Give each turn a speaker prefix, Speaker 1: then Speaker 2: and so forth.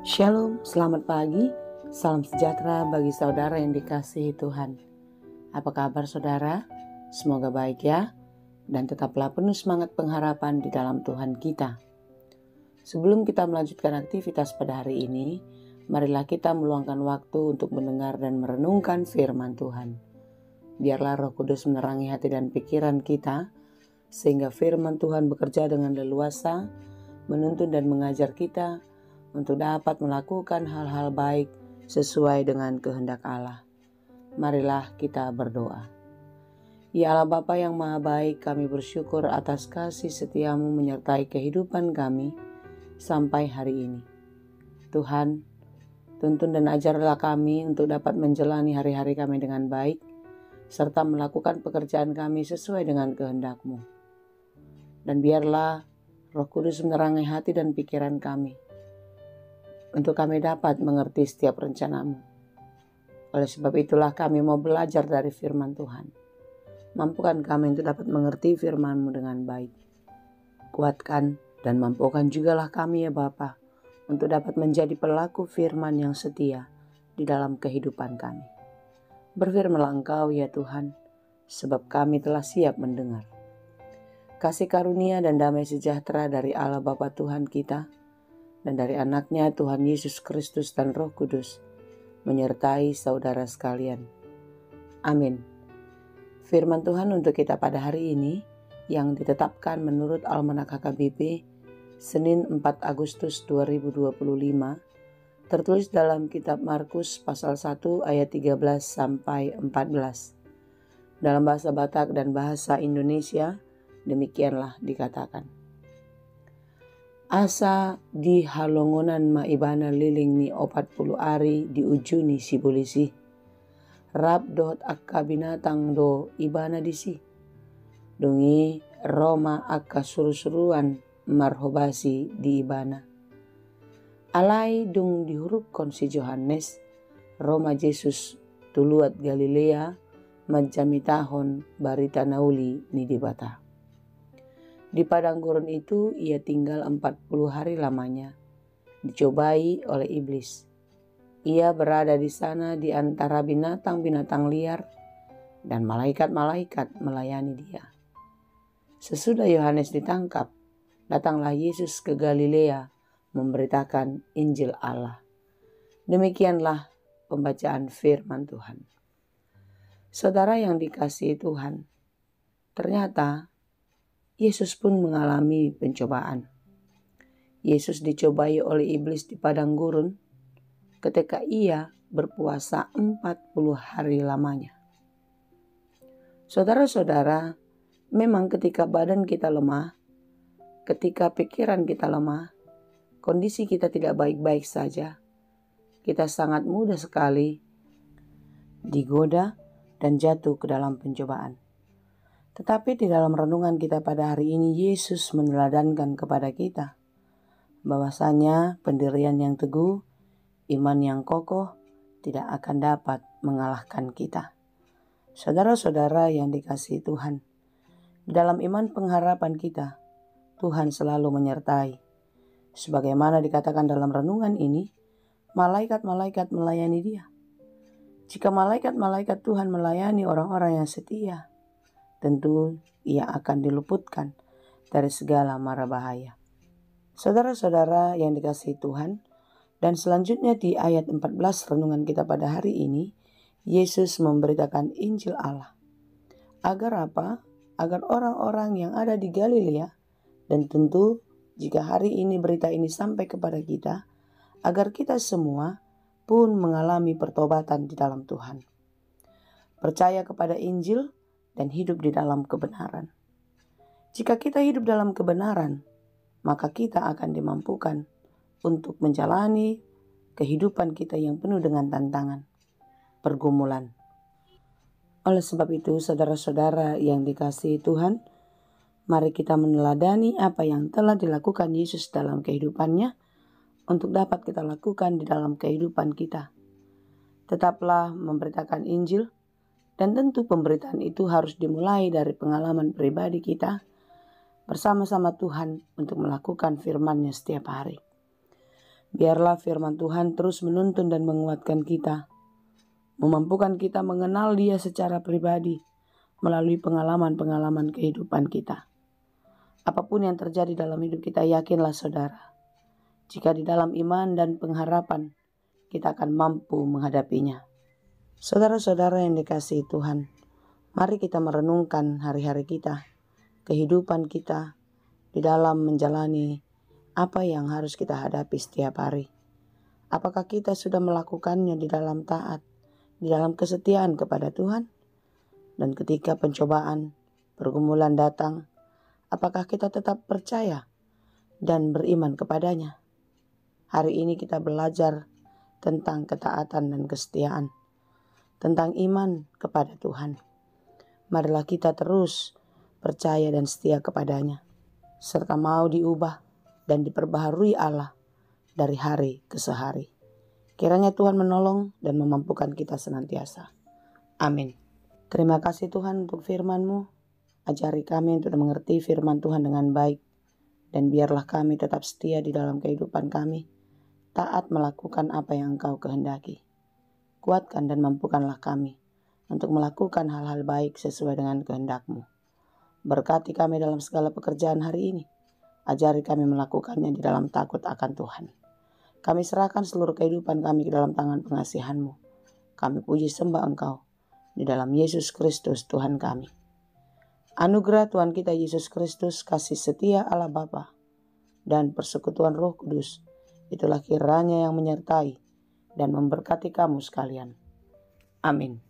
Speaker 1: Shalom, selamat pagi, salam sejahtera bagi saudara yang dikasihi Tuhan. Apa kabar saudara? Semoga baik ya, dan tetaplah penuh semangat pengharapan di dalam Tuhan kita. Sebelum kita melanjutkan aktivitas pada hari ini, marilah kita meluangkan waktu untuk mendengar dan merenungkan firman Tuhan. Biarlah Roh Kudus menerangi hati dan pikiran kita, sehingga firman Tuhan bekerja dengan leluasa, menuntun dan mengajar kita untuk dapat melakukan hal-hal baik sesuai dengan kehendak Allah. Marilah kita berdoa. Ya Allah Bapa yang Maha Baik, kami bersyukur atas kasih setiamu menyertai kehidupan kami sampai hari ini. Tuhan, tuntun dan ajarlah kami untuk dapat menjalani hari-hari kami dengan baik, serta melakukan pekerjaan kami sesuai dengan kehendak-Mu. Dan biarlah Roh Kudus menerangi hati dan pikiran kami, untuk kami dapat mengerti setiap rencana-Mu. Oleh sebab itulah kami mau belajar dari firman Tuhan. Mampukan kami untuk dapat mengerti firman-Mu dengan baik. Kuatkan dan mampukan jugalah kami ya Bapa, untuk dapat menjadi pelaku firman yang setia di dalam kehidupan kami. Berfirmanlah Engkau ya Tuhan, sebab kami telah siap mendengar. Kasih karunia dan damai sejahtera dari Allah Bapa Tuhan kita, dan dari anaknya Tuhan Yesus Kristus dan Roh Kudus, menyertai saudara sekalian. Amin. Firman Tuhan untuk kita pada hari ini, yang ditetapkan menurut Almanak HKBP, Senin 4 Agustus 2025, tertulis dalam kitab Markus pasal 1 ayat 13 sampai 14. Dalam bahasa Batak dan bahasa Indonesia, demikianlah dikatakan. Asa di halongonan maibana liling ni 40 ari di ujuni si polisi. Rab dot akka binatang do ibana disi. Dungi Roma akka suru-suruan marhobasi di ibana. Alai dung dihurupkan si Johannes, Roma Yesus tuluat Galilea, majamitahon barita nauli ni dibata. Di padang gurun itu ia tinggal 40 hari lamanya, dicobai oleh iblis. Ia berada di sana di antara binatang-binatang liar, dan malaikat-malaikat melayani dia. Sesudah Yohanes ditangkap, datanglah Yesus ke Galilea memberitakan Injil Allah. Demikianlah pembacaan firman Tuhan. Saudara yang dikasihi Tuhan, ternyata Yesus pun mengalami pencobaan. Yesus dicobai oleh iblis di padang gurun ketika ia berpuasa 40 hari lamanya. Saudara-saudara, memang ketika badan kita lemah, ketika pikiran kita lemah, kondisi kita tidak baik-baik saja, kita sangat mudah sekali digoda dan jatuh ke dalam pencobaan. Tetapi di dalam renungan kita pada hari ini, Yesus meneladankan kepada kita bahwasanya pendirian yang teguh, iman yang kokoh tidak akan dapat mengalahkan kita. Saudara-saudara yang dikasihi Tuhan, di dalam iman pengharapan kita, Tuhan selalu menyertai. Sebagaimana dikatakan dalam renungan ini, malaikat-malaikat melayani Dia. Jika malaikat-malaikat Tuhan melayani orang-orang yang setia, tentu ia akan diluputkan dari segala mara bahaya. Saudara-saudara yang dikasihi Tuhan, dan selanjutnya di ayat 14 renungan kita pada hari ini, Yesus memberitakan Injil Allah. Agar apa? Agar orang-orang yang ada di Galilea, dan tentu jika hari ini berita ini sampai kepada kita, agar kita semua pun mengalami pertobatan di dalam Tuhan. Percaya kepada Injil dan hidup di dalam kebenaran. Jika kita hidup dalam kebenaran, maka kita akan dimampukan untuk menjalani kehidupan kita yang penuh dengan tantangan, pergumulan. Oleh sebab itu, saudara-saudara yang dikasihi Tuhan, mari kita meneladani apa yang telah dilakukan Yesus dalam kehidupannya untuk dapat kita lakukan di dalam kehidupan kita. Tetaplah memberitakan Injil, dan tentu pemberitaan itu harus dimulai dari pengalaman pribadi kita bersama-sama Tuhan untuk melakukan firman-Nya setiap hari. Biarlah firman Tuhan terus menuntun dan menguatkan kita, memampukan kita mengenal Dia secara pribadi melalui pengalaman-pengalaman kehidupan kita. Apapun yang terjadi dalam hidup kita, yakinlah saudara, jika di dalam iman dan pengharapan, kita akan mampu menghadapinya. Saudara-saudara yang dikasihi Tuhan, mari kita merenungkan hari-hari kita, kehidupan kita di dalam menjalani apa yang harus kita hadapi setiap hari. Apakah kita sudah melakukannya di dalam taat, di dalam kesetiaan kepada Tuhan? Dan ketika pencobaan, pergumulan datang, apakah kita tetap percaya dan beriman kepadanya? Hari ini kita belajar tentang ketaatan dan kesetiaan, tentang iman kepada Tuhan. Marilah kita terus percaya dan setia kepadanya, serta mau diubah dan diperbaharui Allah dari hari ke hari. Kiranya Tuhan menolong dan memampukan kita senantiasa. Amin. Terima kasih Tuhan untuk firman-Mu. Ajari kami untuk mengerti firman Tuhan dengan baik. Dan biarlah kami tetap setia di dalam kehidupan kami, taat melakukan apa yang Engkau kehendaki. Kuatkan dan mampukanlah kami untuk melakukan hal-hal baik sesuai dengan kehendak-Mu. Berkati kami dalam segala pekerjaan hari ini. Ajari kami melakukannya di dalam takut akan Tuhan. Kami serahkan seluruh kehidupan kami ke dalam tangan pengasihan-Mu. Kami puji sembah Engkau di dalam Yesus Kristus Tuhan kami. Anugerah Tuhan kita Yesus Kristus, kasih setia Allah Bapa, dan persekutuan Roh Kudus, itulah kiranya yang menyertai dan memberkati kamu sekalian. Amin.